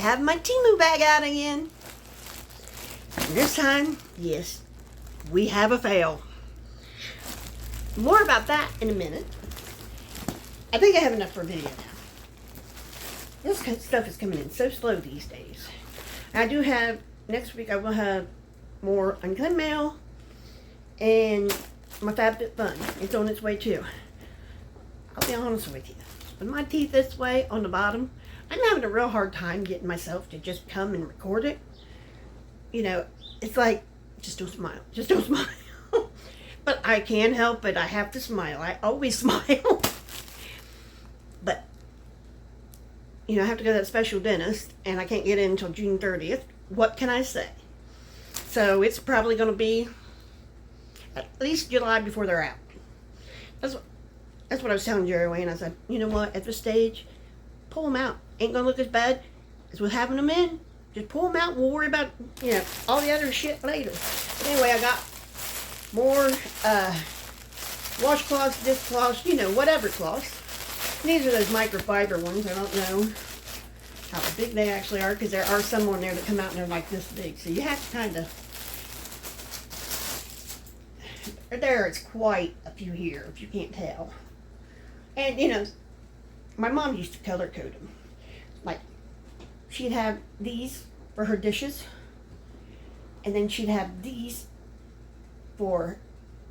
have my Temu bag out again. And this time, yes, we have a fail. More about that in a minute. I think I have enough for a video now. This kind of stuff is coming in so slow these days. I do have, next week I will have more unclaimed mail and my FabFitFun. It's on its way too. I'll be honest with you. With my teeth this way on the bottom, I'm having a real hard time getting myself to just come and record it. You know, it's like, just don't smile. Just don't smile. But I can't help it. I have to smile. I always smile. But, you know, I have to go to that special dentist, and I can't get in until June 30th. What can I say? So it's probably going to be at least July before they're out. That's what I was telling Jerry Wayne. I said, you know what? At this stage, pull them out. Ain't going to look as bad as with having them in. Just pull them out. We'll worry about, you know, all the other shit later. But anyway, I got more washcloths, dishcloths, you know, whatever cloths. These are those microfiber ones. I don't know how big they actually are, because there are some on there that come out and they're like this big. So you have to kind of... There, it's quite a few here, if you can't tell. And, you know, my mom used to color code them. Like, she'd have these for her dishes, and then she'd have these for,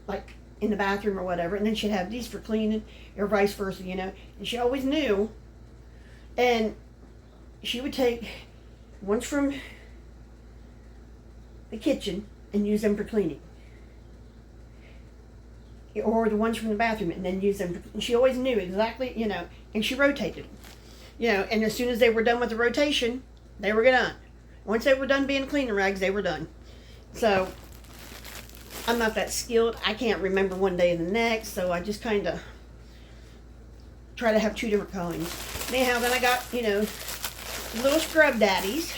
like, in the bathroom or whatever, and then she'd have these for cleaning, or vice versa, you know. And she always knew, and she would take ones from the kitchen and use them for cleaning, or the ones from the bathroom and then use them. And she always knew exactly, you know, and she rotated them, you know, and as soon as they were done with the rotation, they were done. Once they were done being cleaning rags, they were done. So I'm not that skilled. I can't remember one day and the next, so I just kind of try to have two different kinds. Anyhow, then I got, you know, little scrub daddies.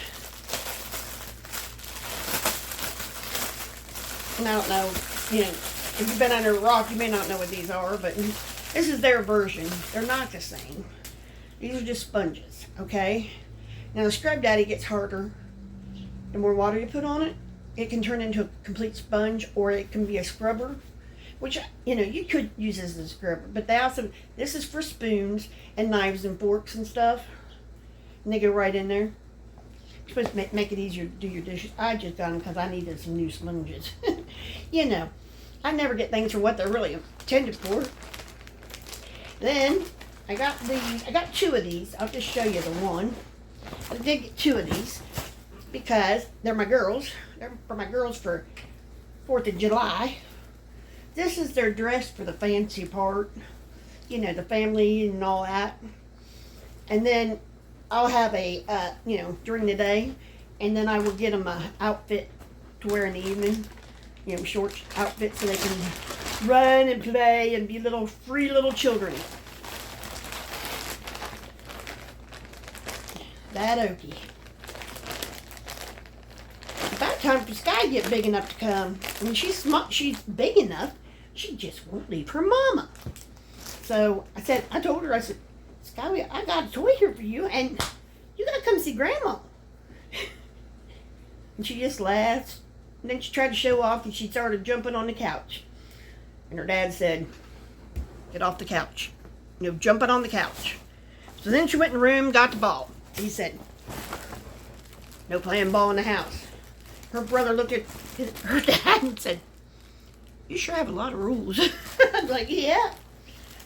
And I don't know, you know, if you've been under a rock, you may not know what these are, but this is their version. They're not the same. These are just sponges, okay? Now the scrub daddy gets harder. The more water you put on it, it can turn into a complete sponge, or it can be a scrubber, which, you know, you could use as a scrubber. But they also, this is for spoons and knives and forks and stuff. And they go right in there. You're supposed to make it easier to do your dishes. I just got them because I needed some new sponges. You know, I never get things for what they're really intended for. Then I got these. I got two of these. I'll just show you the one. I did get two of these because they're my girls. They're for my girls for 4th of July. This is their dress for the fancy part. You know, the family and all that. And then I'll have a, you know, during the day. And then I will get them a outfit to wear in the evening. You know, short outfit so they can run and play and be little free little children. That okie. About time for Sky get big enough to come. I mean, she's big enough. She just won't leave her mama. So I told her, I said, Sky, I got a toy here for you, and you gotta come see Grandma. And she just laughed. And then she tried to show off, and she started jumping on the couch. And her dad said, get off the couch. You know, jumping on the couch. So then she went in the room, got the ball. He said, no playing ball in the house. Her brother looked at her dad and said, you sure have a lot of rules. I was like, yeah.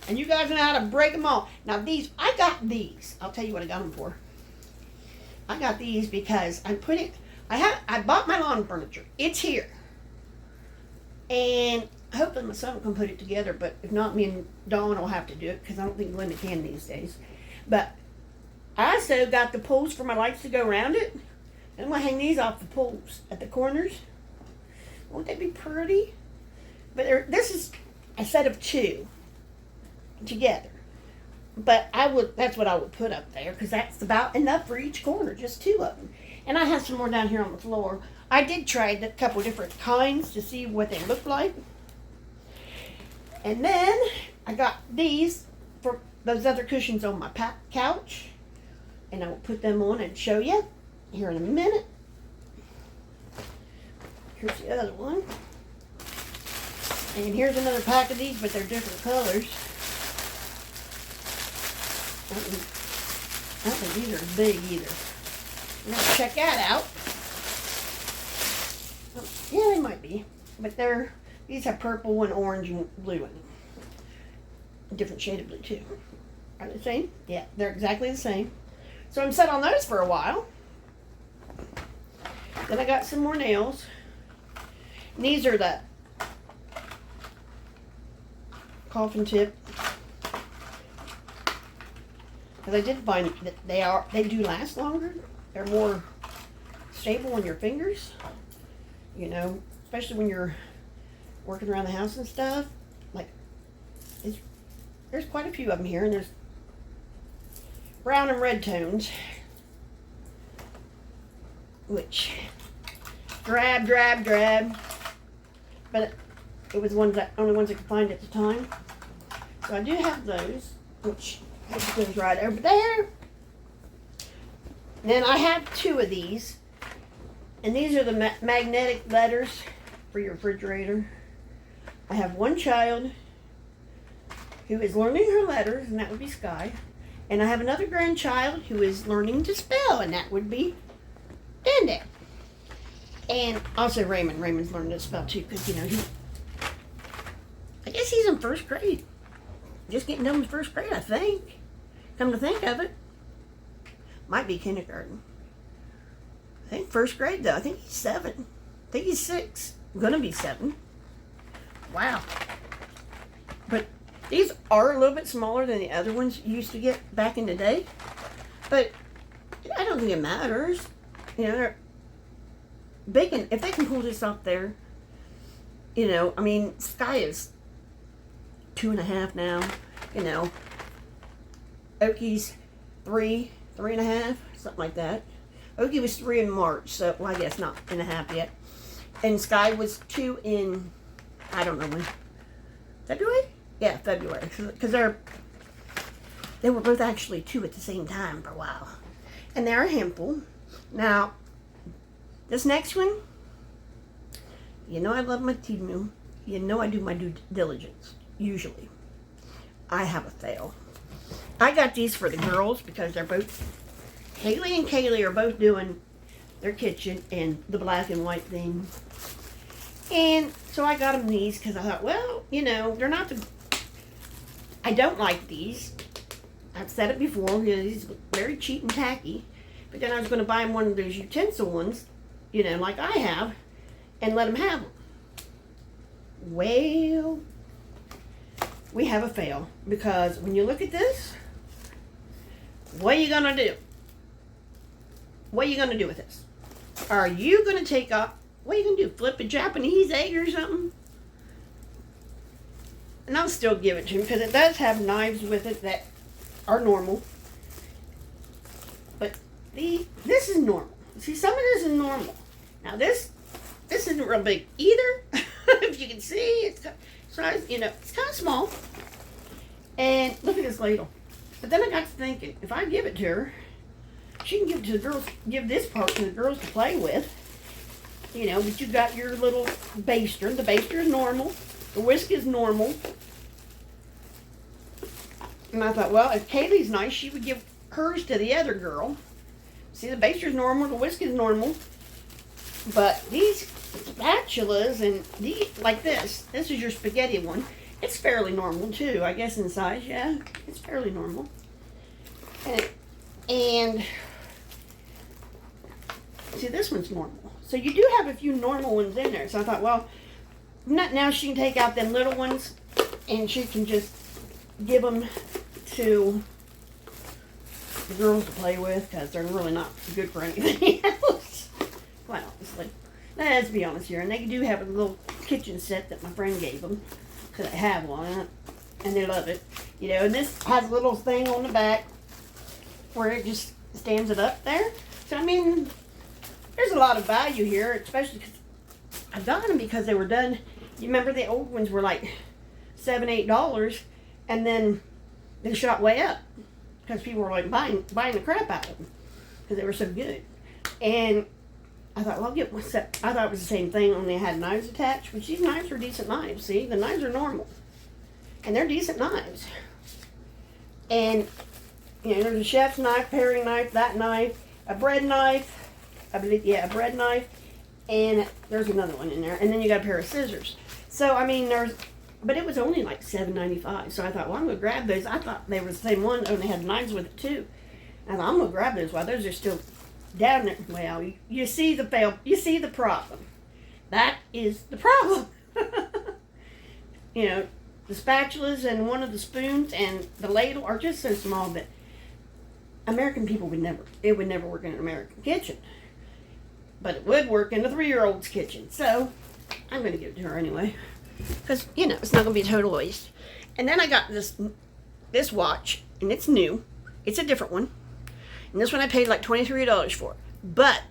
And you guys know how to break them all. Now these, I got these. I'll tell you what I got them for. I got these because I bought my lawn furniture. It's here. And hopefully my son can put it together, but if not, me and Dawn will have to do it because I don't think Linda can these days. But I also got the poles for my lights to go around it. And I'm going to hang these off the poles at the corners. Won't they be pretty? But this is a set of two together. But that's what I would put up there because that's about enough for each corner, just two of them. And I have some more down here on the floor. I did try a couple different kinds to see what they look like. And then I got these for those other cushions on my couch. And I will put them on and show you. here in a minute. Here's the other one. And here's another pack of these, but they're different colors. I don't think these are as big either. I'm going to check that out. Yeah, they might be. But these have purple and orange and blue in them. A different shade of blue too. Are they the same? Yeah, they're exactly the same. So I'm set on those for a while. Then I got some more nails. And these are the coffin tip. Because I did find that they do last longer. They're more stable on your fingers. You know, especially when you're working around the house and stuff. Like, there's quite a few of them here, and there's brown and red tones. Which, drab. But it was only ones I could find at the time. So I do have those, which goes right over there. Then I have two of these. And these are the magnetic letters for your refrigerator. I have one child who is learning her letters, and that would be Sky. And I have another grandchild who is learning to spell, and that would be Danda. And also Raymond. Raymond's learning to spell too, because, you know, I guess he's in first grade. Just getting done with first grade, I think. Come to think of it. Might be kindergarten. I think first grade, though. I think he's 7. I think he's 6. Gonna be 7. Wow. But these are a little bit smaller than the other ones you used to get back in the day. But I don't think it matters. You know, if they can pull this off there, you know, I mean, Sky is 2.5 now, you know. Oki's 3.5, something like that. Oki was 3 in March, so, well, I guess not in a half yet. And Sky was 2 in, I don't know when. February? Yeah, February. Because they were both actually 2 at the same time for a while. And they're a handful. Now, this next one, you know I love my Temu. You know I do my due diligence, usually. I have a fail. I got these for the girls because they're both, Haley and Kaylee are both doing their kitchen and the black and white thing. And so I got them these because I thought, well, you know, they're not the, I don't like these. I've said it before, you know, these are very cheap and tacky. But then I was going to buy them one of those utensil ones, you know, like I have, and let them have them. Well, we have a fail because when you look at this, what are you going to do? What are you going to do with this? Are you going to take off, what are you going to do, flip a Japanese egg or something? And I'll still give it to him because it does have knives with it that are normal. But this is normal. See, some of this is normal. Now this isn't real big either. If you can see, it's size, you know, it's kind of small. And look at this ladle. But then I got to thinking, if I give it to her, she can give it to the girls, give this part to the girls to play with. You know, but you got your little baster. The baster is normal. The whisk is normal. And I thought, well, if Kaylee's nice, she would give hers to the other girl. See, the baster's normal, the whisk is normal. But these spatulas and like this is your spaghetti one. It's fairly normal too, I guess in size, yeah. It's fairly normal. And see, this one's normal. So you do have a few normal ones in there. So I thought, well, now she can take out them little ones and she can just give them to the girls to play with because they're really not good for anything else. Quite honestly. Let's be honest here. And they do have a little kitchen set that my friend gave them because I have one and they love it. You know, and this has a little thing on the back where it just stands it up there. So, I mean, there's a lot of value here, especially because I got them because they were done. You remember the old ones were like $7, $8, and then they shot way up because people were like buying the crap out of them because they were so good. And I thought, well, I'll get one set. I thought it was the same thing, only it had knives attached, which these knives are decent knives. See, the knives are normal. And they're decent knives. And, you know, there's a chef's knife, paring knife, that knife, a bread knife, I believe, yeah, a bread knife, and there's another one in there. And then you got a pair of scissors. So, I mean, but it was only like $7.95. So I thought, well, I'm going to grab those. I thought they were the same one, and they had knives with it too. I thought, I'm going to grab those while those are still down there. Well, you see the fail, you see the problem. That is the problem. You know, the spatulas and one of the spoons and the ladle are just so small that American people would never work in an American kitchen. But it would work in a 3-year-old's kitchen. So, I'm going to give it to her anyway. Because, you know, it's not going to be a total waste. And then I got this watch, and it's new. It's a different one. And this one I paid like $23 for. But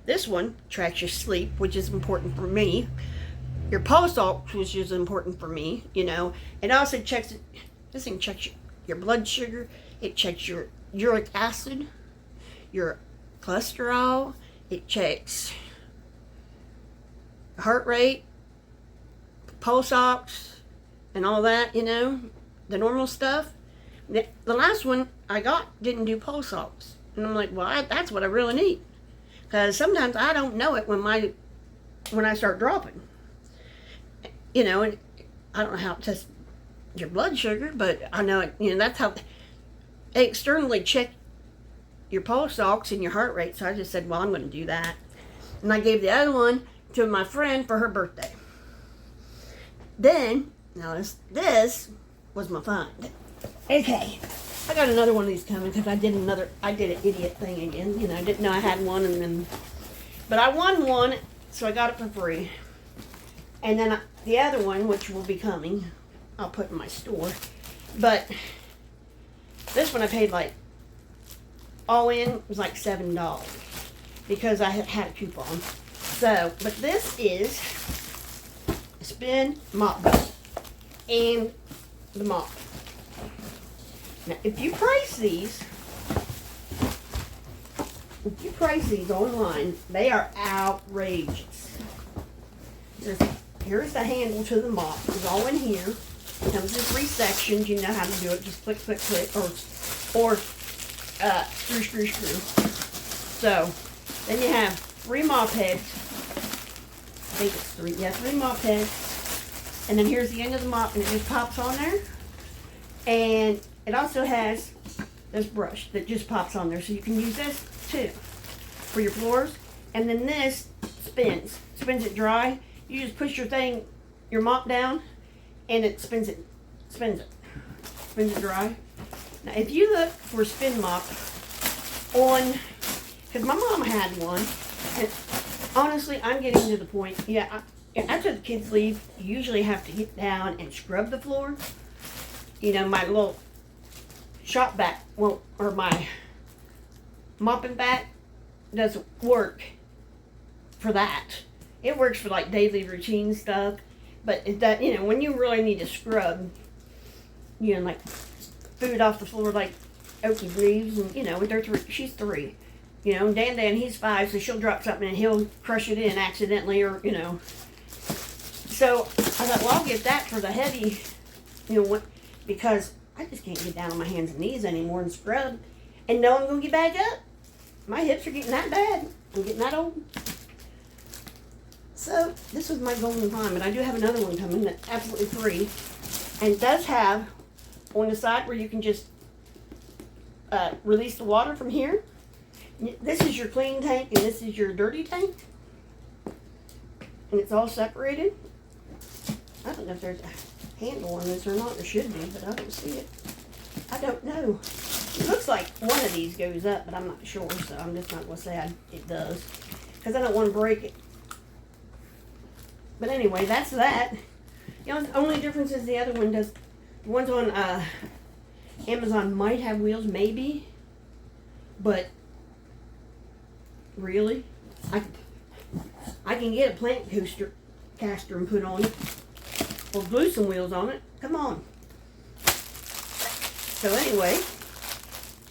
this one tracks your sleep, which is important for me. Your pulse ox, which is important for me, you know. It also checks, this thing checks your blood sugar. It checks your uric acid, your cholesterol. It checks heart rate, pulse ox, and all that, you know, the normal stuff. The last one I got didn't do pulse ox. And I'm like, well, that's what I really need. Because sometimes I don't know it when I start dropping. You know, and I don't know how to test your blood sugar, but I know it, you know, that's how they externally check your pulse ox and your heart rate. So I just said, well, I'm going to do that. And I gave the other one to my friend for her birthday. Then, now this was my find. Okay, I got another one of these coming because I did an idiot thing again. You know, I didn't know I had one, but I won one, so I got it for free. And then the other one, which will be coming, I'll put in my store. But this one I paid like, all in, was like $7 because I had a coupon. So, but this is a spin mop bucket and the mop. Now, if you price these online, they are outrageous. Here's the handle to the mop. It's all in here. It comes in 3 sections. You know how to do it. Just click, click, click, or screw, screw, screw. So, then you have 3 mop heads. I think it's 3. Yeah, 3 mop heads. And then here's the end of the mop, and it just pops on there. And it also has this brush that just pops on there. So you can use this, too, for your floors. And then this spins it dry. You just push your mop down, and it spins it dry. Now, if you look for a spin mop on, because my mom had one, and honestly, I'm getting to the point, after the kids leave, you usually have to get down and scrub the floor. You know, my little shop vac, or my mopping vac doesn't work for that. It works for like daily routine stuff, but you know, when you really need to scrub, you know, like food off the floor, like Okie leaves, and you know, she's 3, you know, and Dan, he's 5, so she'll drop something and he'll crush it in accidentally, or you know. So I thought, well, I'll get that for the heavy, you know, because I just can't get down on my hands and knees anymore and scrub, and no, I'm gonna get back up. My hips are getting that bad. I'm getting that old. So, this was my golden time, but I do have another one coming that's absolutely free. And it does have, on the side where you can just release the water from here. This is your clean tank, and this is your dirty tank. And it's all separated. I don't know if there's a handle on this or not. There should be, but I don't see it. I don't know. It looks like one of these goes up, but I'm not sure, so I'm just not going to say it does. Because I don't want to break it. But anyway, that's that. You know, the only difference is the other one does. The ones on Amazon might have wheels, maybe. But really, I can get a plant caster and put on it, or glue some wheels on it. Come on. So anyway,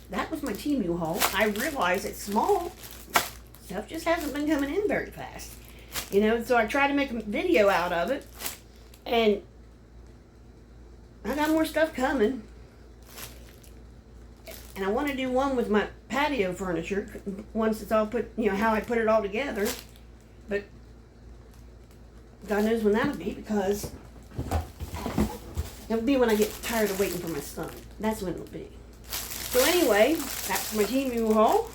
that was my Temu haul. I realize it's small, Stuff just hasn't been coming in very fast. You know, so I tried to make a video out of it. And I got more stuff coming. And I want to do one with my patio furniture once it's all put, you know, how I put it all together. But God knows when that'll be, because it'll be when I get tired of waiting for my son. That's when it'll be. So anyway, that's my Temu haul.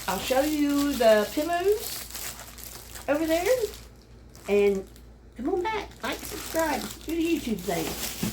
I'll show you the pillows over there. And come on back, like, subscribe, do the YouTube thing.